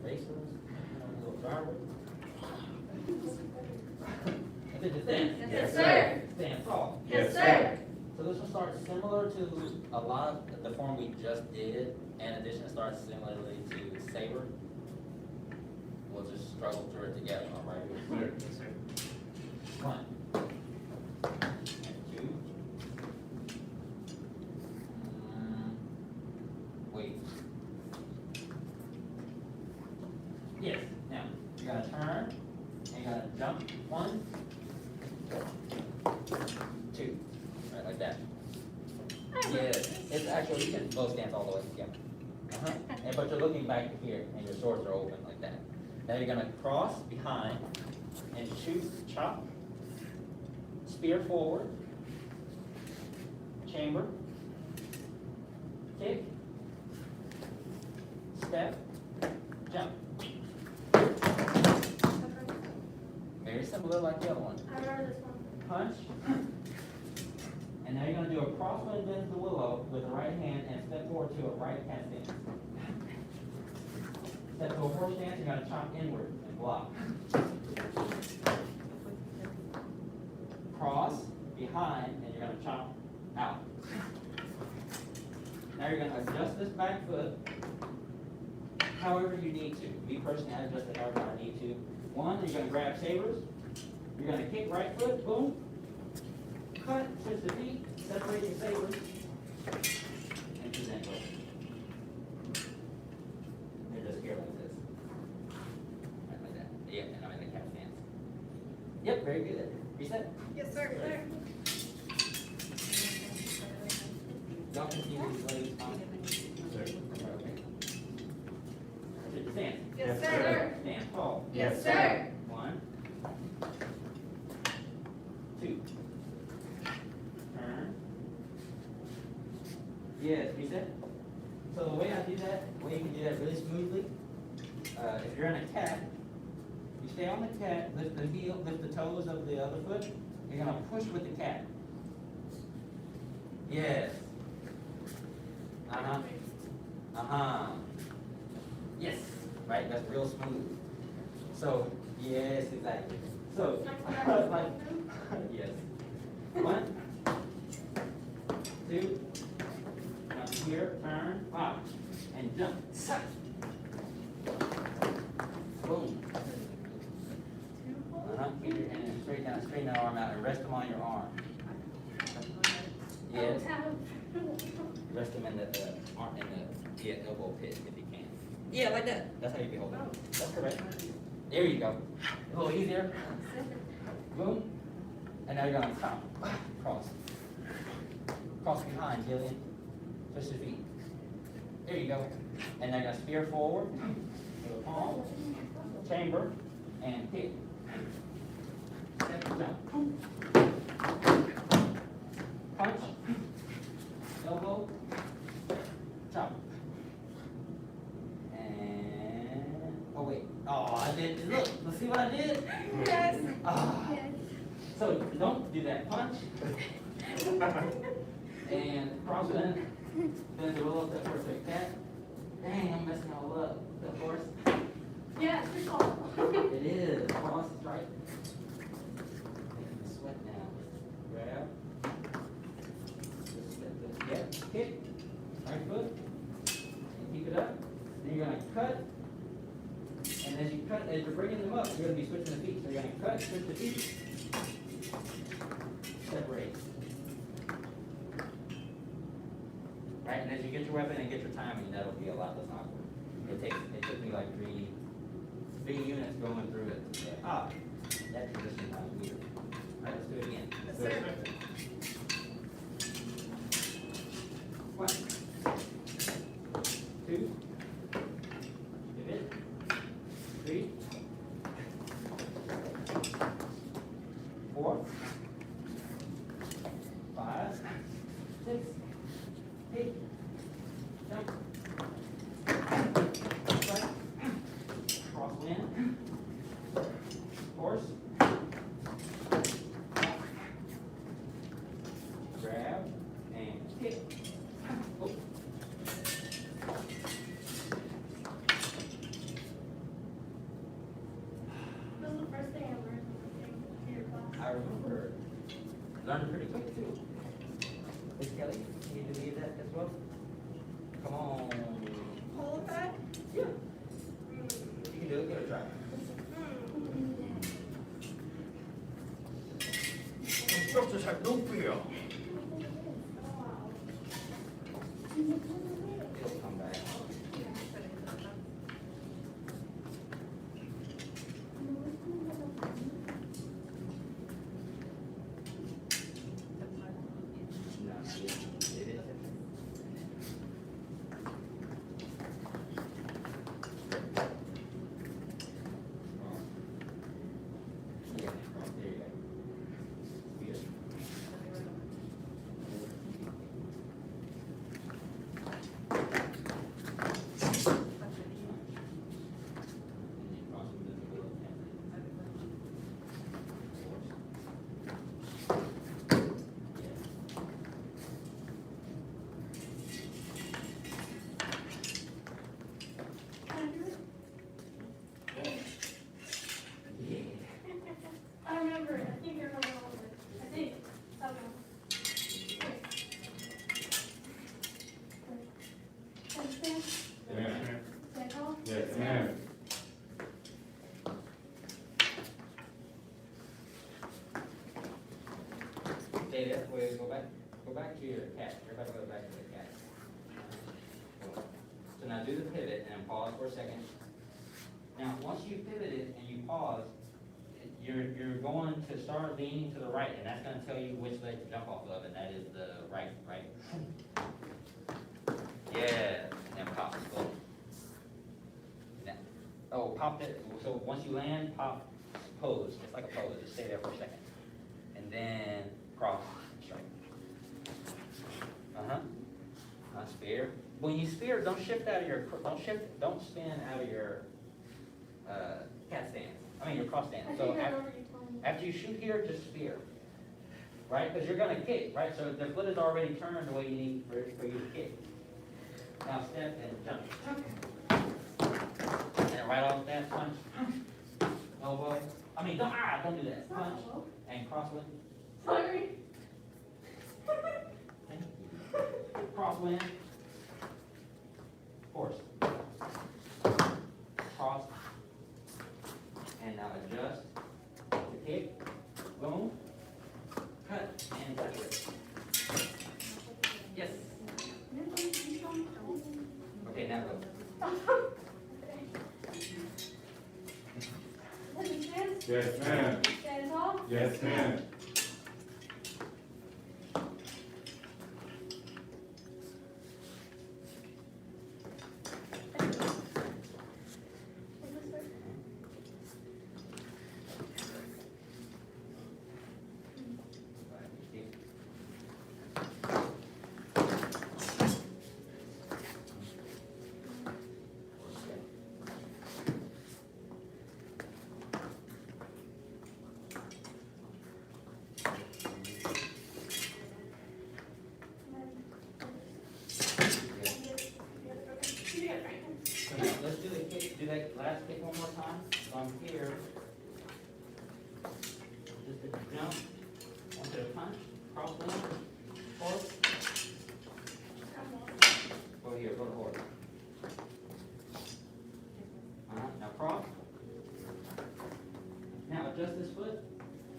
racers, little driver. Did you stand? Yes, sir. Stand tall. Yes, sir. So this will start similar to a lot of the form we just did. In addition, it starts similarly to Sabre. We'll just struggle through it together, all right? Yes, sir. 1 and 2. Wait. Yes. Now you're gonna turn and you're gonna jump 1, 2, right like that. Yes. It's actually you can both stance all the way together. And but you're looking back here and your swords are open like that. Now you're gonna cross behind and shoot, chop, spear forward, chamber, kick, step, jump. Very similar like the other one. I remember this one. Punch. And now you're going to do a crosswind bend to the willow with the right hand and step forward to a right cat stance. Step to a horse stance, you're going to chop inward and block. Cross behind and you're going to chop out. Now you're going to adjust this back foot however you need to. Me personally, I adjust it however I need to. 1, you're going to grab sabers. You're going to kick right foot, boom. Cut, switch the feet, separate your sabers, and present both. They're just here like this. Right like that. Yeah, and I'm in the cat stance. Yep, very good. Reset. Yes, sir. Y'all can see these ladies on. Sir. Okay. Stand. Yes, sir. Stand tall. Yes, sir. 1, 2. Turn. Yes, reset. So the way I do that, the way you can do that really smoothly, if you're in a cat, you stay on the cat, lift the heel, lift the toes of the other foot, you're gonna push with the cat. Yes. Uh-huh. Uh-huh. Yes. Right, that's real smooth. So, yes, exactly. So, like, yes. 1, 2, come here, turn, pop, and jump. Boom. Get your hand straighten that arm out and rest them on your arm. Yes. Rest them in the arm in the elbow pit if you can. Yeah, like that. That's how you be holding it. That's correct. There you go. A little easier. Boom. And now you're going to stop. Cross. Cross behind, Jillian. Twist your feet. There you go. And now you're going to spear forward. Palm. Chamber. And kick. Step, jump. Punch. Elbow. Chop. And, oh wait. Oh, I did. Look, let's see what I did. Yes. Ah. Yes. So don't do that punch. And cross bend. Bend the willow step towards the cat. Dang, I'm messing all up. Of course. Yeah, it's your fault. It is. Cross is right. Making me sweat now. Grab. Just step this. Yep. Kick. Right foot. And keep it up. Then you're gonna cut. And as you cut, as you're bringing them up, you're gonna be switching the feet. So you're gonna cut, switch the feet. Separate. Right, and as you get your weapon and get your timing, that'll be a lot less awkward. It took me like three units going through it. That position sounds weird. Alright, let's do it again. Yes, sir. 1, 2, pivot, 3, 4, 5, 6, 8, jump, right, cross wind, horse, learned pretty quick too. Miss Kelly, can you do that as well? Come on. Hold that. Yeah. You can do it, give it a try. Instructors have no fear. It'll come back. No, it is. Yeah, there you go. Good. I remember it. I think I remember all of it. I think. Somehow. Understand? Yes, ma'am. Stand tall? Yes, ma'am. Stay there, wait, go back to your cat, everybody go back to the cat. So now do the pivot and pause for a second. Now, once you pivoted and you pause, you're going to start leaning to the right, and that's gonna tell you which leg to jump off of, and that is the right. Yeah, and then pop, slow. Now, oh, pop it, so once you land, pop, pose, it's like a pose, just stay there for a second. And then cross, strike. Spear. When you spear, don't spin out of your, cat stance. I mean your cross stance. I So think I after, remember you telling me. after you shoot here, just spear. Right? Because you're gonna kick, right? So the foot is already turned the way you need for you to kick. Now step and jump. And right off that punch. Elbow. I mean, don't do that. Punch and crosswind. Sorry. Thank you. Crosswind. Horse. Cross. And now adjust. The kick. Boom. Cut. And touch it. Yes. Okay, now go. Understand? Yes, ma'am. Stand tall? Yes, ma'am. Is this right? So now let's do the kick, do that last kick one more time. So I'm here. Just a jump, onto the punch, cross wind, horse. Go here, go to horse. Now cross. Now adjust this foot,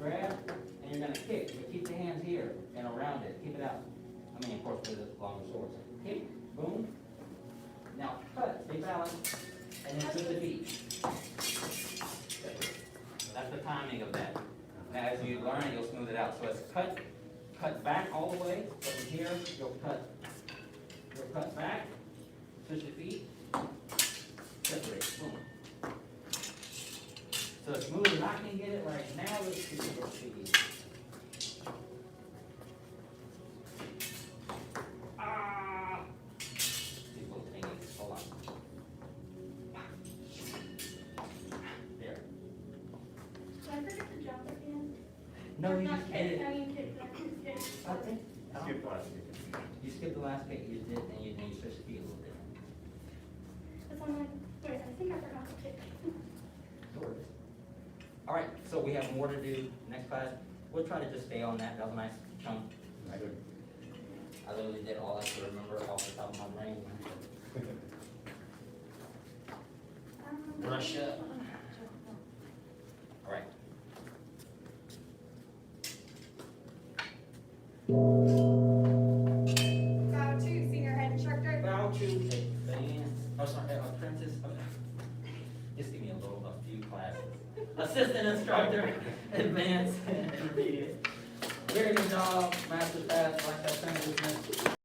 grab, and you're gonna kick, but keep the hands here and around it, keep it out. I mean, of course, with the longer swords. Kick, boom. Now cut, stay balanced, and then switch the feet. That's the timing of that. Now as you learn it, you'll smooth it out. So it's cut back all the way, so from here, you'll cut back, switch the feet, separate, boom. So as smooth as I can get it right now, let's see your feet. Ah! These little thingies, hold on. There. Did I forget to jump at the end? No, Or you not just kick, did it. I mean kick, not kick. I think, Skip last kick. you skipped the last kick, you did, and you switched the feet a little bit. Because I'm like, wait, I think I forgot to kick. Sort of. All right, so we have more to do next class. We'll try to just stay on that. That was a nice chunk. I literally did all I could remember off the top of my brain. Brush up. All right. Bow to Senior Head Instructor. Bow to advanced, oh sorry, apprentice, just give me a few classes. Assistant instructor, advanced, intermediate. Very good job, master pass, like that thing was meant.